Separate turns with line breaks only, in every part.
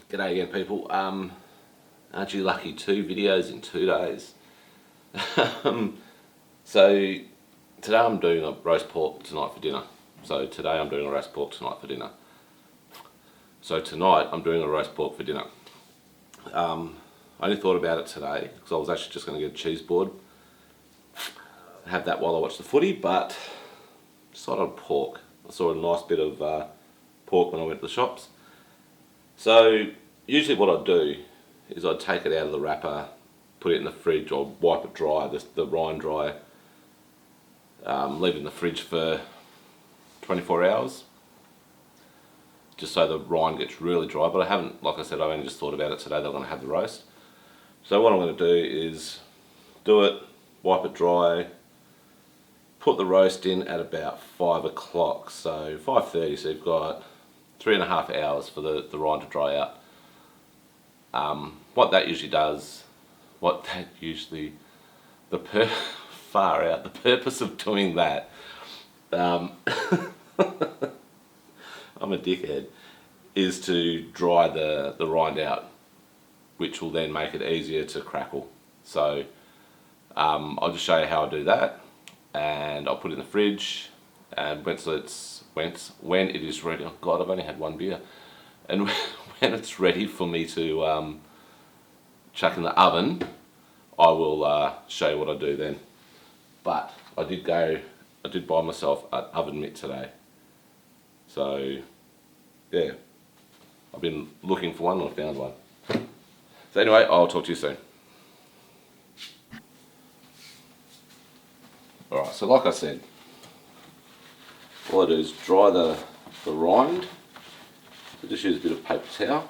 G'day again, people. Aren't you lucky? 2 videos in 2 days. So today I'm doing a roast pork tonight for dinner. So today I'm doing a roast pork tonight for dinner. So tonight I'm doing a roast pork for dinner. I only thought about it today because I was actually just going to get a cheese board, have that while I watch the footy, but decided on pork. I saw a nice bit of pork when I went to the shops. So usually what I'd do is I'd take it out of the wrapper, put it in the fridge, or wipe it dry, the rind dry, leave it in the fridge for 24 hours, just so the rind gets really dry. But I haven't, like I said, I only just thought about it today that I'm going to have the roast. So what I'm going to do is do it, wipe it dry, put the roast in at about 5 o'clock, so 5:30, so you've got 3.5 hours for the rind to dry out. What that usually does, far out, the purpose of doing that, I'm a dickhead, is to dry the rind out, which will then make it easier to crackle. So I'll just show you how I do that, and I'll put it in the fridge, and when it is ready, oh god, I've only had one beer, and when it's ready for me to chuck in the oven, I will show you what I do then. But I did buy myself an oven mitt today, so yeah, I've been looking for one and I found one. So anyway, I'll talk to you soon. Alright, so like I said, all I do is dry the rind. So just use a bit of paper towel.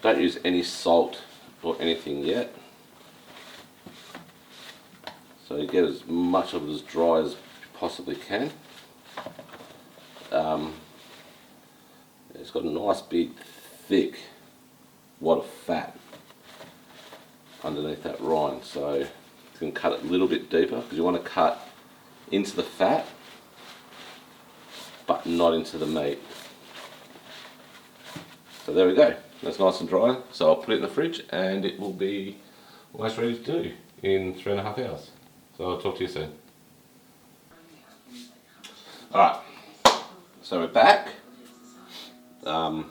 Don't use any salt or anything yet. So you get as much of it as dry as you possibly can. It's got a nice big thick wad of fat underneath that rind, so you can cut it a little bit deeper because you want to cut into the fat but not into the meat. So there we go, that's nice and dry, so I'll put it in the fridge and it will be almost ready to do in 3.5 hours. So I'll talk to you soon. Alright, so we're back. So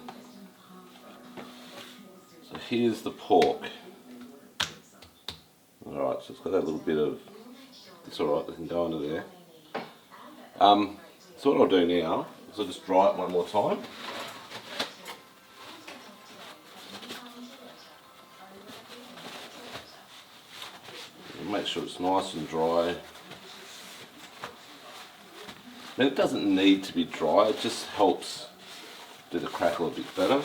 here's the pork. Alright, so it's got that little bit of, it's alright, it can go under there. So what I'll do now is I'll just dry it one more time. Make sure it's nice and dry. I mean, it doesn't need to be dry, it just helps do the crackle a bit better.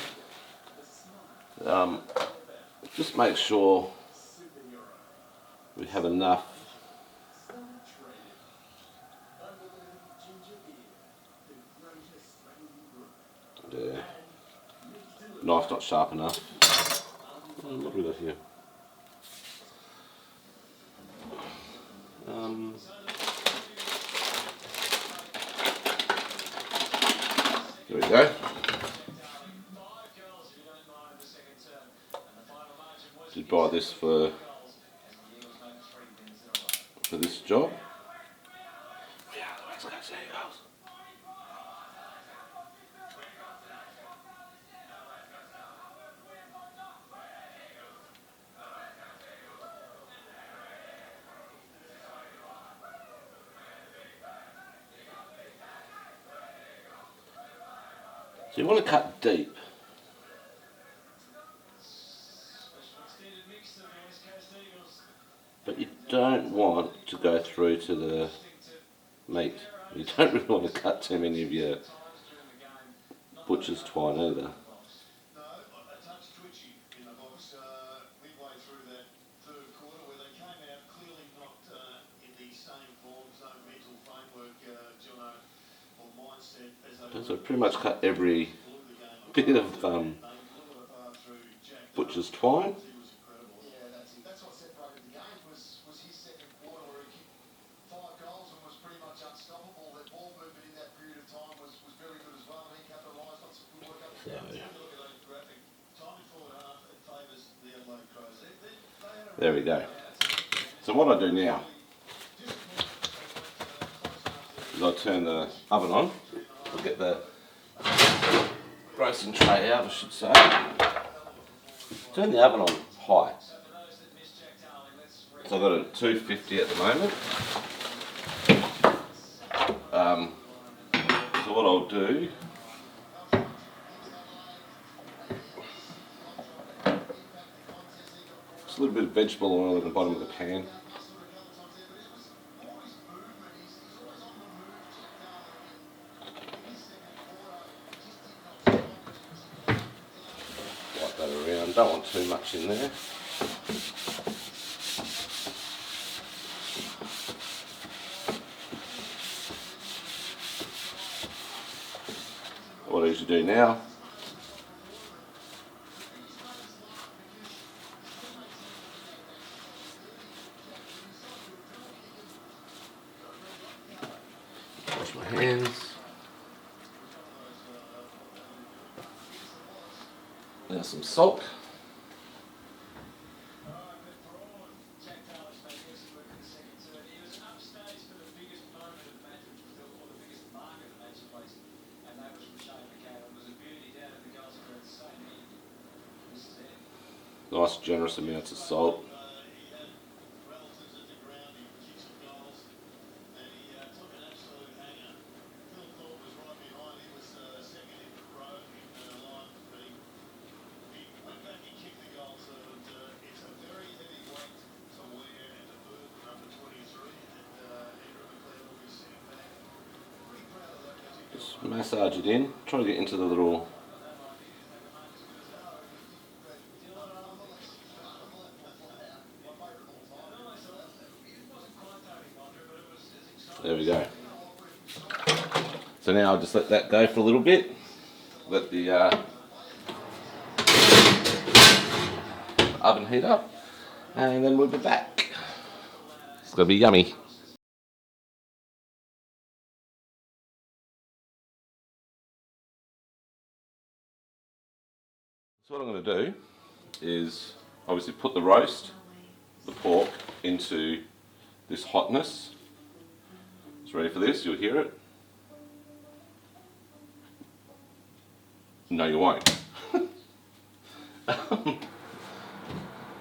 Just make sure we have enough there. Knife's not sharp enough. What have we got here? There we go. Did buy this for this job. Yeah, let's go see how it goes. So you want to cut deep. But you don't want to go through to the meat. You don't really want to cut too many of your butcher's twine either. So pretty much cut every bit of butcher's twine. So There we go. So what I do now is I turn the oven on. I'll get the roasting tray out, I should say. Turn the oven on high. So I've got it at 250 at the moment. So what I'll do, just a little bit of vegetable oil at the bottom of the pan. Wipe that around, don't want too much in there. What I usually do now, wash my hands. Now some salt. Nice generous amounts of salt. Just massage it in, try to get into the little there we go. So now I'll just let that go for a little bit. Let the oven heat up, and then we'll be back. It's gonna be yummy. So what I'm gonna do is obviously put the roast, the pork, into this hotness. It's ready for this, you'll hear it. No, you won't.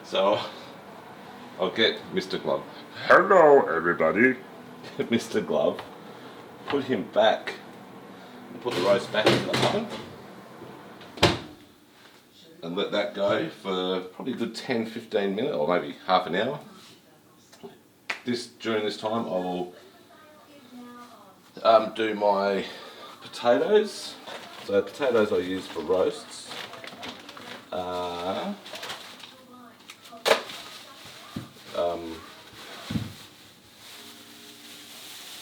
So I'll get Mr. Glove.
Hello, everybody.
Mr. Glove, put him back and put the roast back into the oven and let that go for probably a good 10-15 minutes or maybe half an hour. During this time I will do my potatoes. So potatoes I use for roasts. I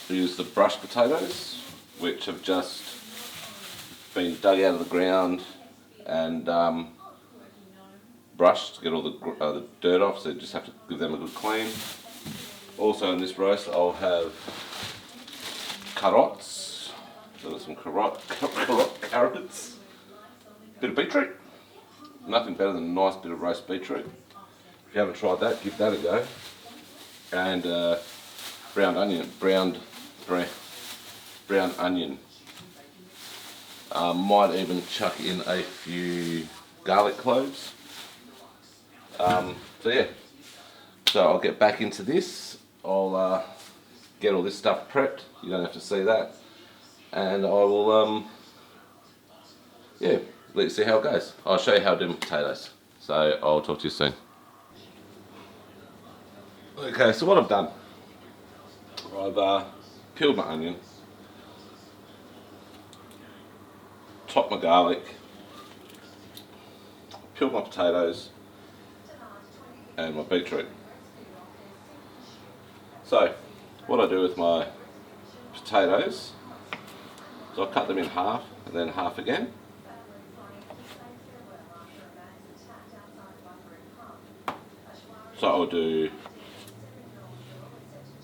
use the brushed potatoes, which have just been dug out of the ground and brushed to get all the dirt off, so you just have to give them a good clean. Also in this roast I'll have carrots, so some carrots, bit of beetroot, nothing better than a nice bit of roast beetroot. If you haven't tried that, give that a go. And brown onion. Might even chuck in a few garlic cloves. So yeah, so I'll get back into this. I'll get all this stuff prepped. You don't have to see that, and I will yeah, let you see how it goes. I'll show you how to do my potatoes. So I'll talk to you soon. Okay, so what I've done, I've peeled my onion, chopped my garlic, peeled my potatoes and my beetroot. So what I do with my potatoes is I cut them in half and then half again. So I'll do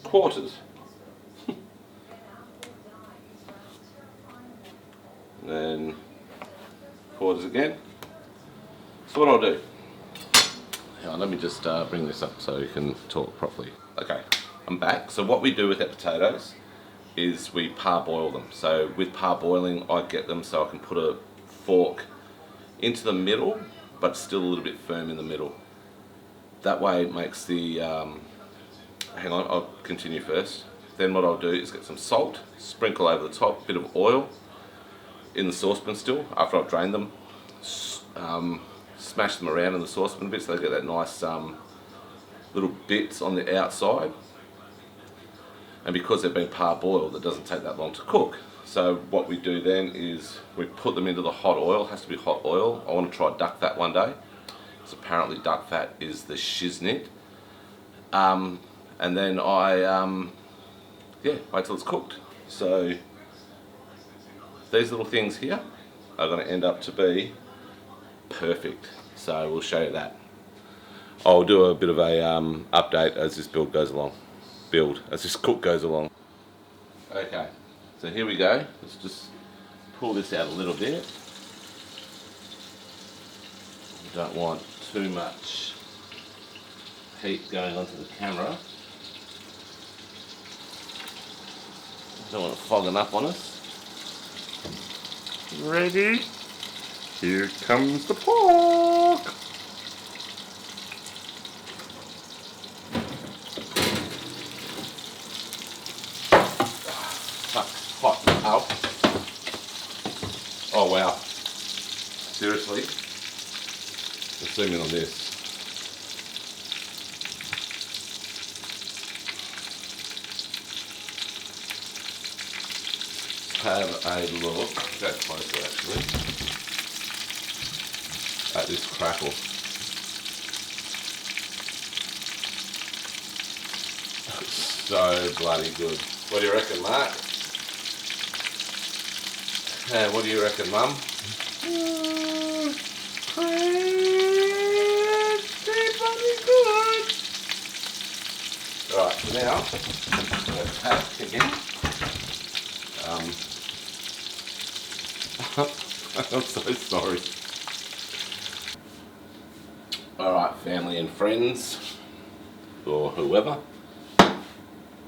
quarters. Then quarters again. So what I'll do, Let me just bring this up so you can talk properly. Okay, I'm back. So what we do with our potatoes is we parboil them. So with parboiling, I get them so I can put a fork into the middle, but still a little bit firm in the middle. That way it makes the, hang on, I'll continue first. Then what I'll do is get some salt, sprinkle over the top, bit of oil in the saucepan still, after I've drained them. Smash them around in the saucepan a bit so they get that nice little bits on the outside. And because they've been parboiled, it doesn't take that long to cook. So what we do then is we put them into the hot oil. It has to be hot oil. I want to try duck fat one day. So apparently duck fat is the shiznit. And then I wait till it's cooked. So these little things here are going to end up to be perfect. So we'll show you that. I'll do a bit of a update as this build goes along. As this cook goes along. Okay, so here we go. Let's just pull this out a little bit. Don't want too much heat going onto the camera. Don't want it fogging up on us.
Ready? Here comes the pork.
Hot. Ow. Oh wow. Seriously? Let's zoom in on this. Have a look, go closer actually, at this crackle. So bloody good. What do you reckon, Mark? What do you reckon, Mum? Pretty bloody good. Alright, so now, let's pack again. I'm so sorry. Alright, family and friends, or whoever,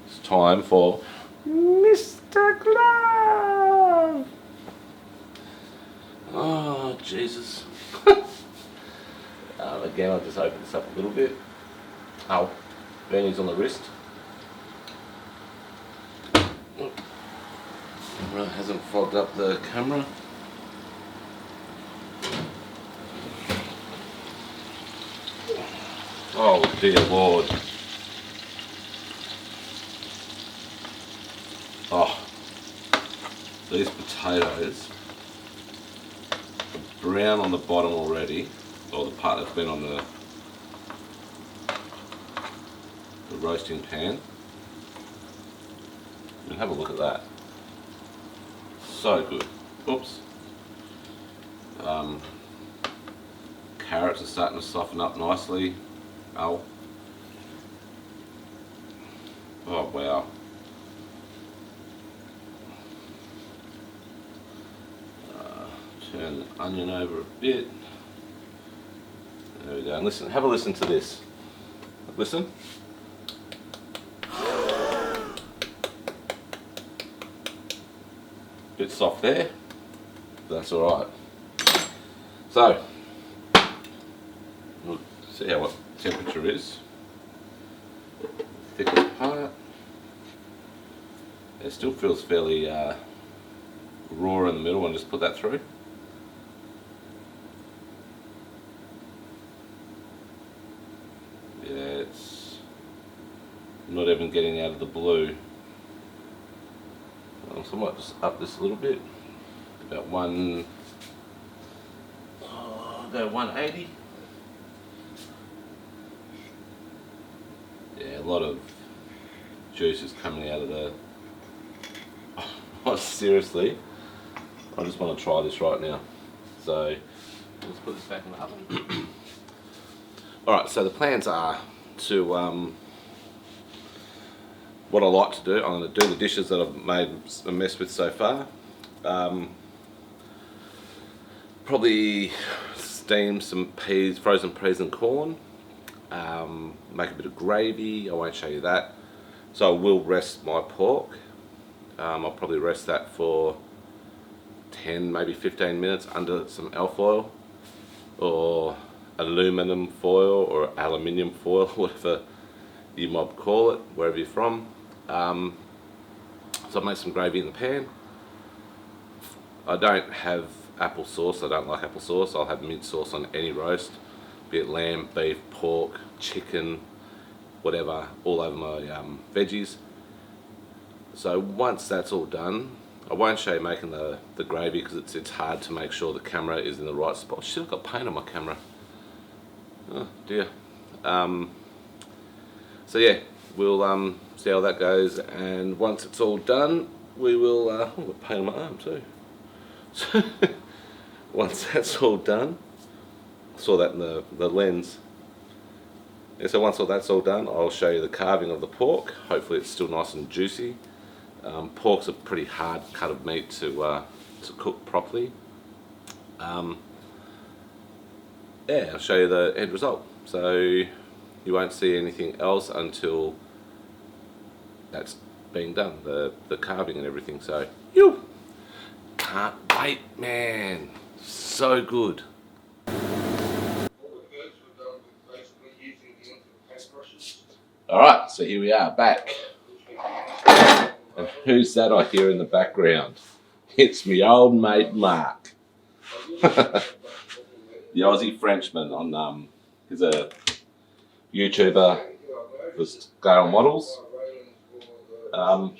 it's time for Mr. Glove! Oh, Jesus. Again, I'll just open this up a little bit. Ow, Bernie's on the wrist. It hasn't fogged up the camera. Oh dear Lord. Oh, these potatoes are brown on the bottom already, or the part that's been on the roasting pan. And have a look at that. So good. Oops. Carrots are starting to soften up nicely. Oh. Oh wow. Turn the onion over a bit. There we go. And listen, have a listen to this. Listen. Bit soft there. That's alright. So, we'll see what temperature is. Thickest part. It still feels fairly raw in the middle, and just put that through. Yeah, it's not even getting out of the blue. So I might just up this a little bit. About go 180. Yeah, a lot of juice is coming out of the. Oh, seriously, I just want to try this right now. So let's put this back in the oven. Alright, so the plans are to, what I like to do, I'm going to do the dishes that I've made a mess with so far. Probably steam some peas, frozen peas and corn. make a bit of gravy. I won't show you that. So I will rest my pork. I'll probably rest that for 10, maybe 15 minutes under some alfoil or aluminum foil or aluminium foil, whatever you might call it, wherever you're from. So I'll make some gravy in the pan. I don't have applesauce, I don't like applesauce. I'll have mint sauce on any roast, be it lamb, beef, pork, chicken, whatever, all over my veggies. So once that's all done, I won't show you making the gravy because it's hard to make sure the camera is in the right spot. Shit, I've got paint on my camera. Oh dear. So yeah, we'll see how that goes, and once it's all done, we will. I've got paint on my arm too. So once that's all done, I saw that in the lens. Yeah, so once all that's all done, I'll show you the carving of the pork. Hopefully it's still nice and juicy. Pork's a pretty hard cut of meat to cook properly. Yeah, I'll show you the end result. So you won't see anything else until that's being done, the carving and everything. So you can't wait, man. So good. Alright, so here we are back. And who's that I hear in the background? It's me old mate Mark. The Aussie Frenchman on he's a YouTuber for scale models. I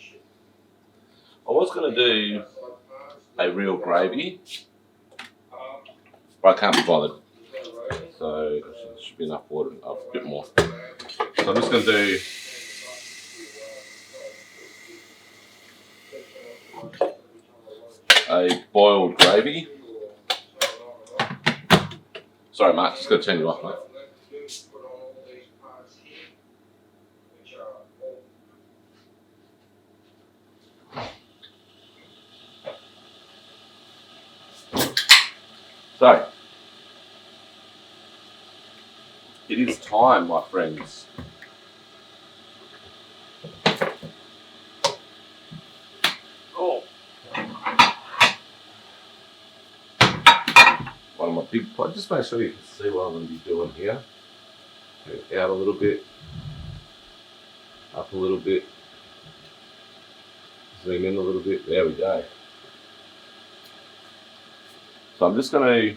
was gonna do a real gravy, but I can't be bothered. So there should be enough water, a bit more. So I'm just gonna do a boiled gravy. Sorry, Mark, just got to turn you off, mate. So, it is time, my friends. Oh. One of my big pots. Just make sure you can see what I'm going to be doing here. Go out a little bit, up a little bit, zoom in a little bit. There we go. So I'm just going to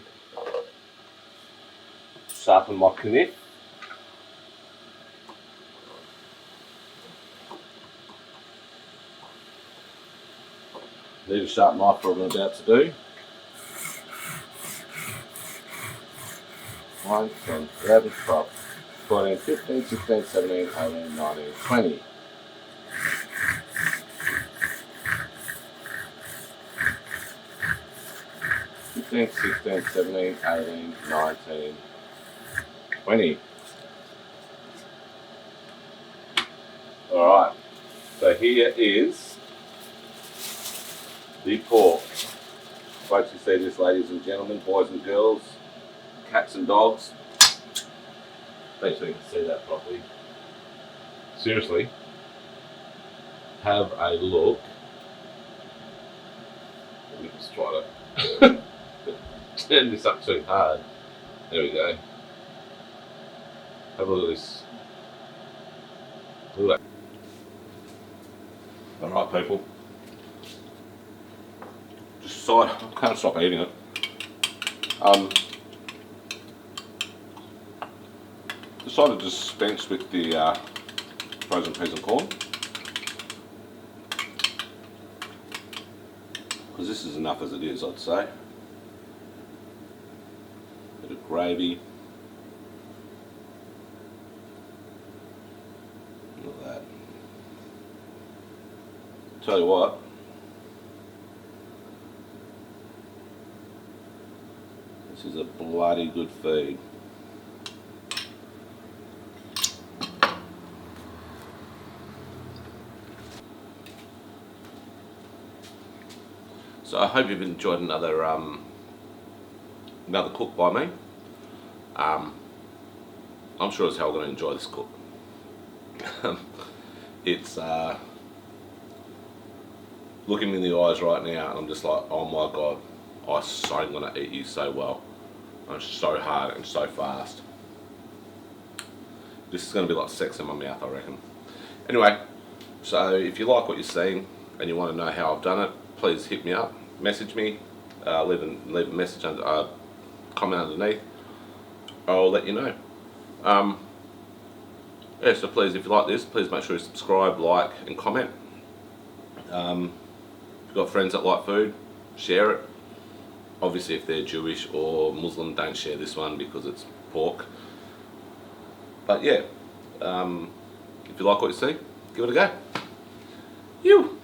sharpen my knife. Need a sharp knife for what I'm about to do. 1, 10, 11, 12, 14, 15, 16, 17, 18, 19, 20. Fifteen, 16, 17, 18, 19, 20. Alright, so here is the pork. Wait till you see this, ladies and gentlemen, boys and girls, cats and dogs. Make sure you can see that properly. Seriously, have a look. Let me just try to turn this up too hard. There we go. Have a look at this. Look at that. Alright, people. I can't stop eating it. Decided to dispense with the frozen peas and corn because this is enough as it is, I'd say. Bit of gravy. Look at that. Tell you what. This is a bloody good feed. So I hope you've enjoyed another cook by me. I'm sure as hell going to enjoy this cook. It's looking me in the eyes right now, and I'm just like, oh my god, I'm so going to eat you so well. And so hard and so fast. This is going to be like sex in my mouth, I reckon. Anyway, so if you like what you're seeing and you want to know how I've done it, please hit me up, message me, leave a message under, comment underneath. I'll let you know. Yeah, so please, if you like this, please make sure you subscribe, like, and comment. If you've got friends that like food, share it. Obviously, if they're Jewish or Muslim, don't share this one because it's pork. But yeah, if you like what you see, give it a go. You.